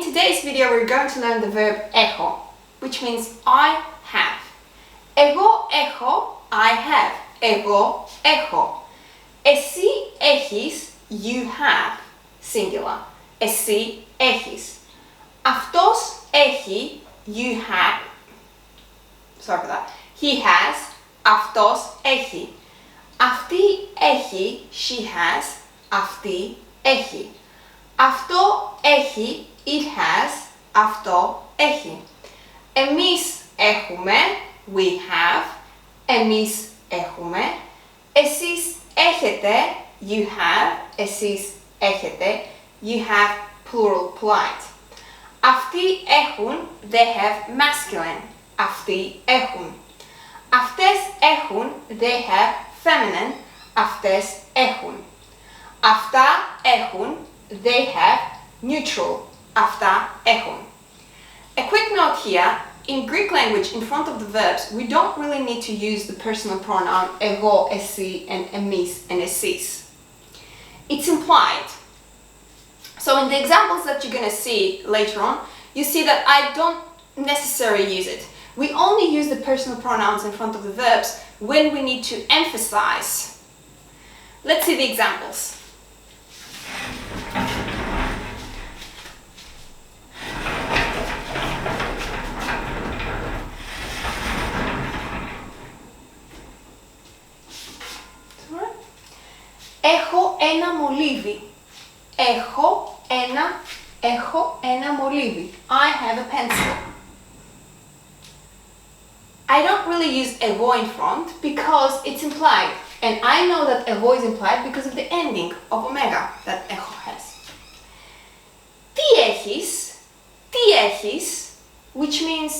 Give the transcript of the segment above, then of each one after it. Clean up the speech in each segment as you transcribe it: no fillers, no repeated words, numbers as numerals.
In today's video we're going to learn the verb έχω, which means I have. Εγώ έχω, I have. Εγώ έχω. Εσύ έχεις, you have, singular. Εσύ έχεις. Αυτός έχει, you have. Sorry for that. He has, αυτός έχει. Αυτή έχει, she has, αυτή έχει. Αυτό έχει, it has, αυτό έχει. Εμείς έχουμε, we have, εμείς έχουμε. Εσείς έχετε, you have, εσείς έχετε, you have plural polite. Αυτοί έχουν, they have masculine, αυτοί έχουν. Αυτές έχουν, they have feminine, αυτές έχουν. Αυτά έχουν, they have neutral, αυτά έχουν. A quick note here, in Greek language, in front of the verbs, we don't really need to use the personal pronoun εγώ, εσύ, and εμείς, and εσείς. It's implied. So in the examples that you're going to see later on, you see that I don't necessarily use it. We only use the personal pronouns in front of the verbs when we need to emphasize. Let's see the examples. Έχω ένα μολύβι. Έχω ένα μολύβι. I have a pencil. I don't really use εγώ in front because it's implied. And I know that εγώ is implied because of the ending of omega that έχω has. Τι έχεις, which means,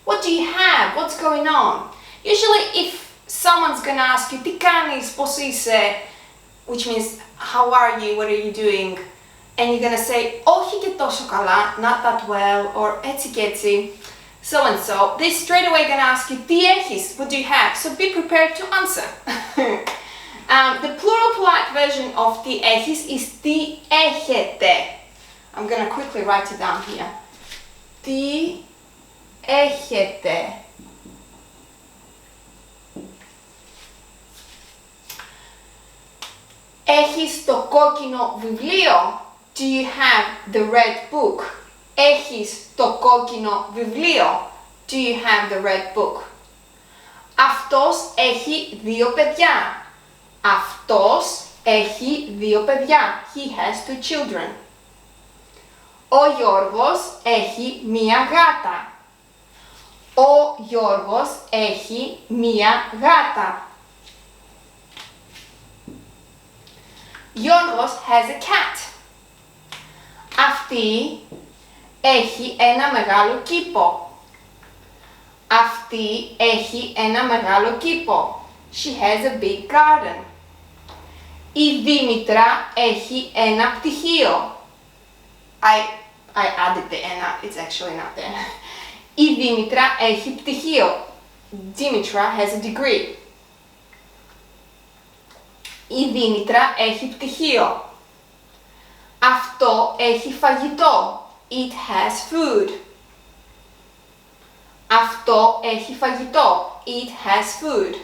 what do you have, what's going on? Usually if someone's gonna ask you, τι κάνεις, πώς είσαι, which means, how are you, what are you doing? And you're gonna say, όχι και τόσο καλά, not that well, or έτσι και έτσι, so and so. They straight away gonna ask you, τι έχεις, what do you have? So be prepared to answer. The plural polite version of τι έχεις is τι έχετε. I'm gonna quickly write it down here. Τι έχετε. Έχεις το κόκκινο βιβλίο? Do you have the red book? Έχεις το κόκκινο βιβλίο? Do you have the red book? Αυτός έχει δύο παιδιά. Αυτός έχει δύο παιδιά. He has two children. Ο Γιώργος έχει μία γάτα. Ο Γιώργος έχει μία γάτα. Γιώργος has a cat. Αυτή έχει ένα μεγάλο κήπο. Αυτή έχει ένα μεγάλο κήπο. She has a big garden. Η Δήμητρα έχει ένα πτυχίο. I added the ένα, it's actually not there. Η Δήμητρα έχει πτυχίο. Dimitra has a degree. Η Δήμητρα έχει πτυχίο. Αυτό έχει φαγητό. It has food. Αυτό έχει φαγητό. It has food.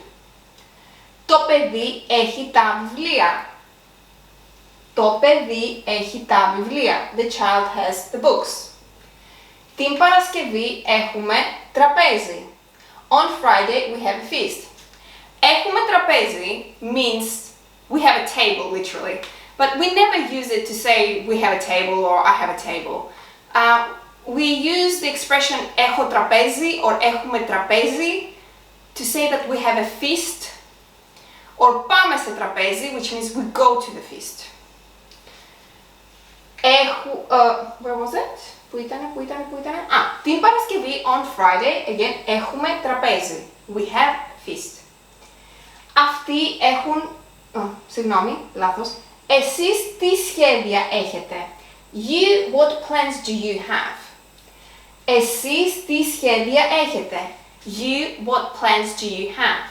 Το παιδί έχει τα βιβλία. Το παιδί έχει τα βιβλία. The child has the books. Την Παρασκευή έχουμε τραπέζι. On Friday we have a feast. Έχουμε τραπέζι means we have a table, literally. But we never use it to say we have a table or I have a table. We use the expression έχω τραπέζι or έχουμε τραπέζι to say that we have a feast or πάμε σε τραπέζι, which means we go to the feast. Where was it? Πού ήτανε? Την Παρασκευή, on Friday, again, έχουμε τραπέζι. We have feast. Αυτοί έχουν, συγγνώμη, λάθος. Εσείς τι σχέδια έχετε? You, what plans do you have? Εσείς τι σχέδια έχετε? You, what plans do you have?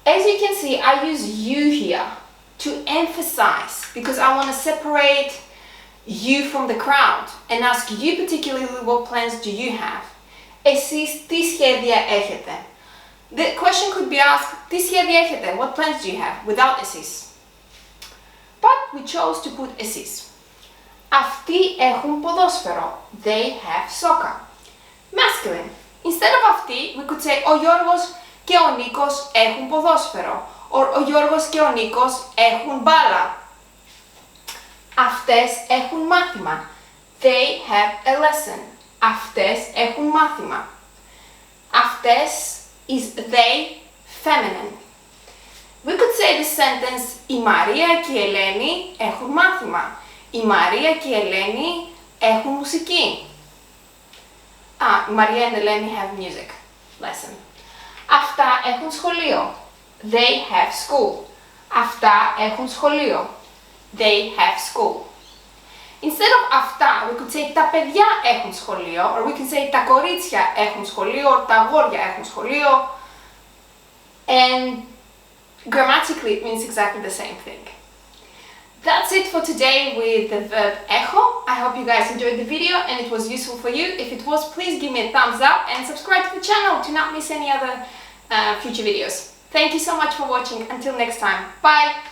As you can see, I use you here to emphasize because I want to separate you from the crowd and ask you particularly what plans do you have. Εσείς τι σχέδια έχετε. The question could be asked, τι σχέδια έχετε, what plans do you have, without εσείς. But we chose to put εσείς. Αυτοί έχουν ποδόσφαιρο. They have soccer. Masculine. Instead of αυτοί, we could say ο Γιώργος και ο Νίκος έχουν ποδόσφαιρο. Or ο Γιώργος και ο Νίκος έχουν μπάλα. Αυτές έχουν μάθημα. They have a lesson. Αυτές έχουν μάθημα. Αυτές is they, feminine. We could say the sentence η Μαρία και η Ελένη έχουν μάθημα. Η Μαρία και η Ελένη έχουν μουσική. Maria and Eleni have music lesson. Αυτά έχουν σχολείο. They have school. Αυτά έχουν σχολείο. They have school. Instead of αυτά, we could say τα παιδιά έχουν σχολείο, or we can say τα κορίτσια έχουν σχολείο, or τα αγόρια έχουν σχολείο. And grammatically it means exactly the same thing. That's it for today with the verb echo. I hope you guys enjoyed the video and it was useful for you. If it was, please give me a thumbs up and subscribe to the channel to not miss any other future videos. Thank you so much for watching. Until next time. Bye!